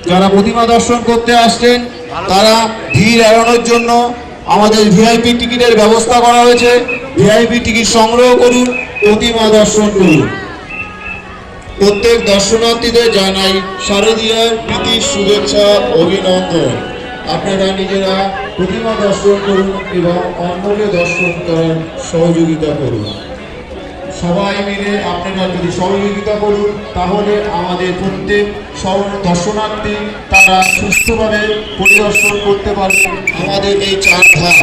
যারা প্রতিমা দর্শন করতে আসছেন তারা ভিড় এড়ানোর জন্য আমাদের ভিআইপি টিকিটের ব্যবস্থা করা হয়েছে। ভিআইপি টিকিট সংগ্রহ করুন, প্রতিমা দর্শন করুন। প্রত্যেক দর্শনার্থীদের জানাই শারদীয়ার প্রীতি শুভেচ্ছা অভিনন্দন। আপনারা নিজেরা প্রতিমা দর্শন করুন এবং অন্যকে দর্শন করার সহযোগিতা করুন। সবাই মিলে আপনারা যদি সহযোগিতা করুন তাহলে আমাদের প্রত্যেক দর্শনার্থী তারা সুস্থভাবে পরিদর্শন করতে পারবে আমাদের এই চার ধাম।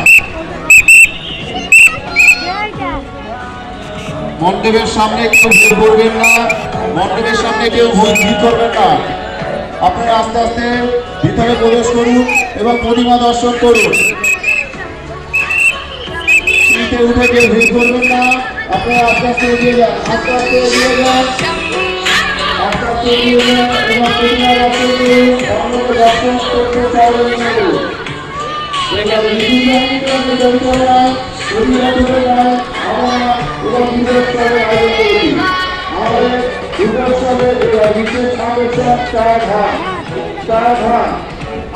মণ্ডপের সামনে কেউ ভিড় করবেন না, মণ্ডপের সামনে কেউ ভিড় করবেন না। আপনারা আস্তে আস্তে ভিতরে প্রবেশ করুন এবং প্রতিমা দর্শন করুন। সিটে উঠে কেউ ভিড় করবেন না, আপনারা আস্তে আস্তে এগিয়ে যান, আস্তে আস্তে এগিয়ে যান, আস্তে আস্তে এগিয়ে যান এবং প্রতিমা দর্শন করুন। অন্যকে দর্শন করতে চাইবেন না। এখানে বিভিন্ন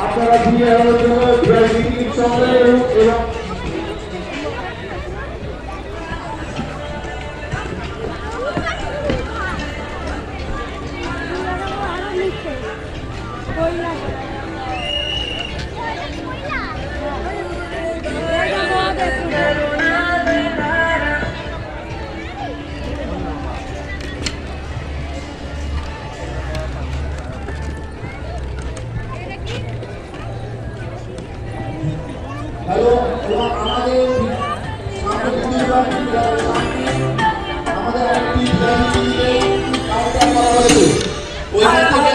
আপনারা দিয়ে এবং হ্যালো, এবং আমাদের একটি কাউন্টার করা হয়েছে, ওইখান থেকে